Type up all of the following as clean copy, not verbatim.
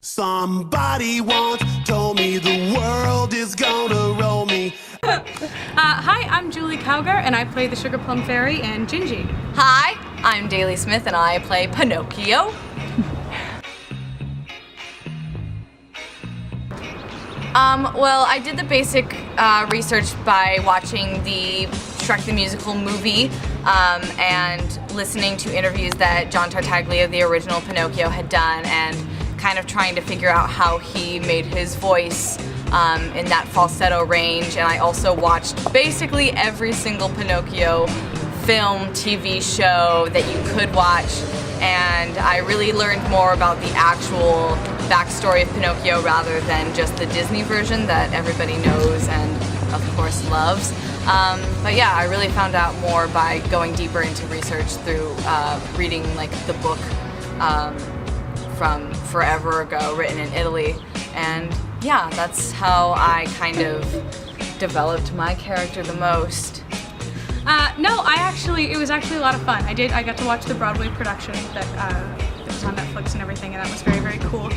Somebody once told me the world is gonna roll me. Hi, I'm Julie Cowger, and I play the Sugar Plum Fairy and Gingy. Hi, I'm Dailey Smith, and I play Pinocchio. Well, I did the basic research by watching the Shrek the Musical movie and listening to interviews that John Tartaglia, the original Pinocchio, had done, and kind of trying to figure out how he made his voice in that falsetto range. And I also watched basically every single Pinocchio film, TV show that you could watch, and I really learned more about the actual backstory of Pinocchio rather than just the Disney version that everybody knows and of course loves. But yeah, I really found out more by going deeper into research through reading like the book from forever ago, written in Italy, and yeah, that's how I kind of developed my character the most. No, it was actually a lot of fun. I got to watch the Broadway production that was on Netflix and everything, and that was very, very cool.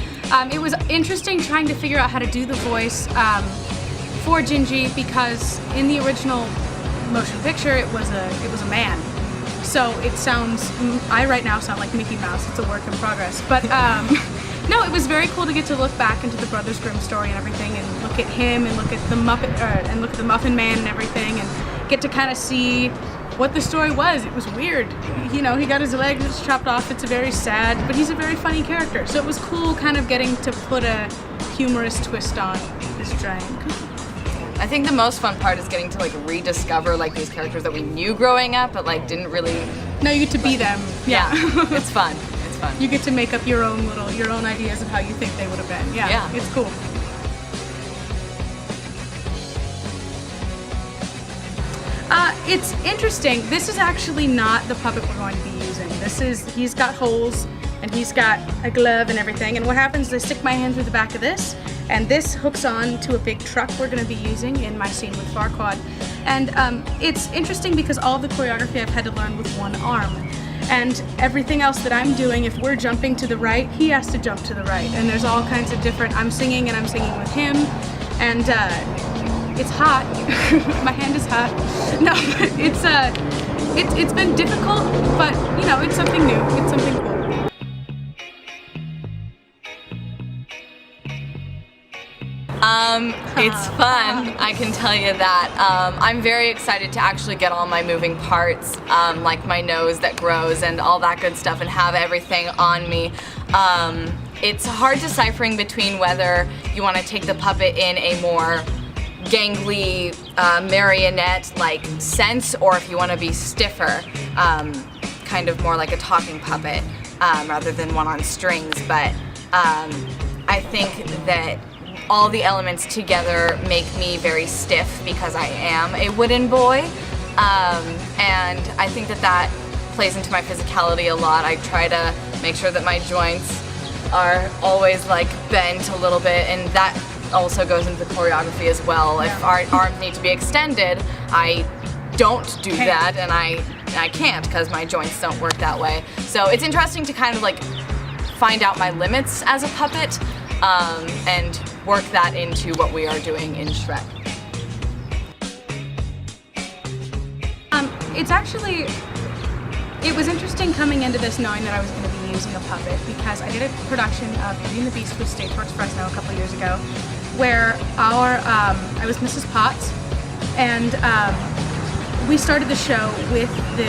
It was interesting trying to figure out how to do the voice for Gingy, because in the original motion picture it was a man. So it sounds, I right now sound like Mickey Mouse. It's a work in progress. But no, it was very cool to get to look back into the Brothers Grimm story and everything, and look at him and look at the Muffin Man and everything, and get to kind of see what the story was. It was weird. You know, he got his legs chopped off. It's very sad, but he's a very funny character. So it was cool kind of getting to put a humorous twist on this giant. I think the most fun part is getting to like rediscover like these characters that we knew growing up, but like didn't really. No, you get to be them. Yeah. It's fun. It's fun. You get to make up your own ideas of how you think they would have been. Yeah. It's cool. It's interesting. This is actually not the puppet we're going to be using. He's got holes and he's got a glove and everything. And what happens is I stick my hand through the back of this, and this hooks on to a big truck we're going to be using in my scene with Farquaad. And it's interesting because all the choreography I've had to learn with one arm. And everything else that I'm doing, if we're jumping to the right, he has to jump to the right. And there's all kinds of different, I'm singing and I'm singing with him. And it's hot. My hand is hot. No, but it's been difficult, but you know, it's something new. It's something cool. It's fun, I can tell you that. I'm very excited to actually get all my moving parts, like my nose that grows and all that good stuff, and have everything on me. It's hard deciphering between whether you want to take the puppet in a more gangly marionette-like sense, or if you want to be stiffer, kind of more like a talking puppet, rather than one on strings. But I think that all the elements together make me very stiff because I am a wooden boy, and I think that plays into my physicality a lot. I try to make sure that my joints are always like bent a little bit, and that also goes into the choreography as well. If our arms need to be extended, I don't do that, and I can't because my joints don't work that way. So it's interesting to kind of like find out my limits as a puppet, and work that into what we are doing in Shrek. It was interesting coming into this knowing that I was going to be using a puppet, because I did a production of Beauty and the Beast with Stageworks Fresno a couple years ago, where I was Mrs. Potts, and we started the show with the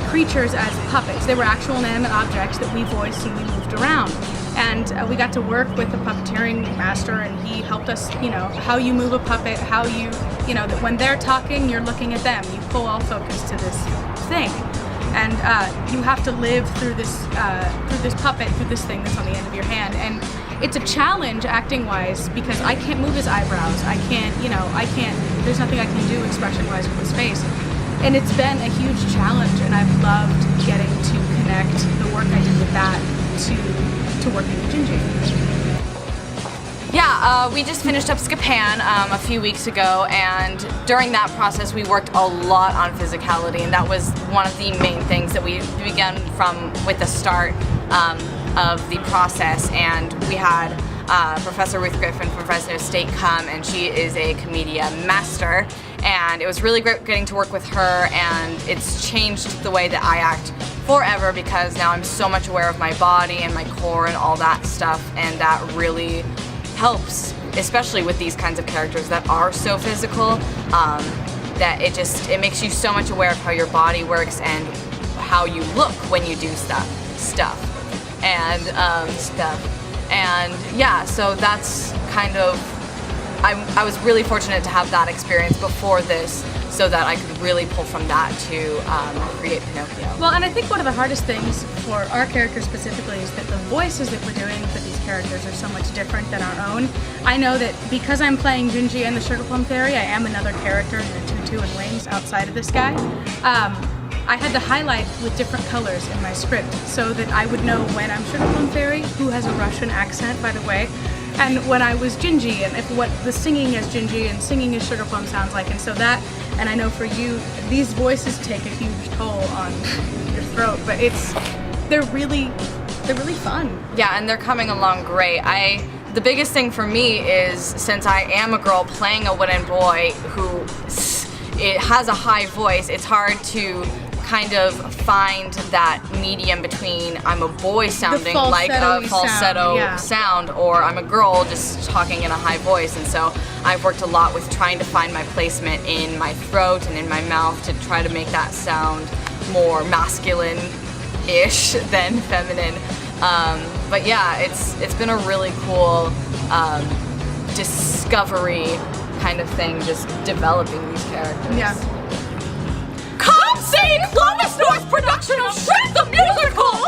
creatures as puppets. They were actual inanimate objects that we voiced and we moved around. And we got to work with a puppeteering master, and he helped us, you know, how you move a puppet, how you know, that when they're talking, you're looking at them. You pull all focus to this thing. And you have to live through this puppet, through this thing that's on the end of your hand. And it's a challenge acting-wise, because I can't move his eyebrows. There's nothing I can do expression-wise with his face. And it's been a huge challenge, and I've loved getting to connect the work I did with that to working with Gingy. Yeah, we just finished up Scapan a few weeks ago, and during that process we worked a lot on physicality, and that was one of the main things that we began from with the start of the process. And we had Professor Ruth Griffin from Fresno State come, and she is a Comedia master. And it was really great getting to work with her, and it's changed the way that I act forever because now I'm so much aware of my body and my core and all that stuff, and that really helps, especially with these kinds of characters that are so physical, that it makes you so much aware of how your body works and how you look when you do stuff. And yeah, so that's kind of, I was really fortunate to have that experience before this so that I could really pull from that to create Pinocchio. Well, and I think one of the hardest things for our characters specifically is that the voices that we're doing for these characters are so much different than our own. I know that because I'm playing Gingy and the Sugar Plum Fairy, I am another character in a tutu and wings outside of this guy. I had to highlight with different colors in my script so that I would know when I'm Sugar Plum Fairy, who has a Russian accent, by the way, and when I was Gingy, and if what the singing as Gingy and singing as Sugar Plum sounds like. And so that, and I know for you, these voices take a huge toll on your throat, but they're really fun. Yeah, and they're coming along great. The biggest thing for me is, since I am a girl playing a wooden boy who it has a high voice, it's hard to kind of find that medium between I'm a boy sounding like a falsetto sound, or I'm a girl just talking in a high voice. And so I've worked a lot with trying to find my placement in my throat and in my mouth to try to make that sound more masculine-ish than feminine. But yeah, it's been a really cool discovery kind of thing, just developing these characters. Yeah. Come see Clovis North production of Shrek the Musical!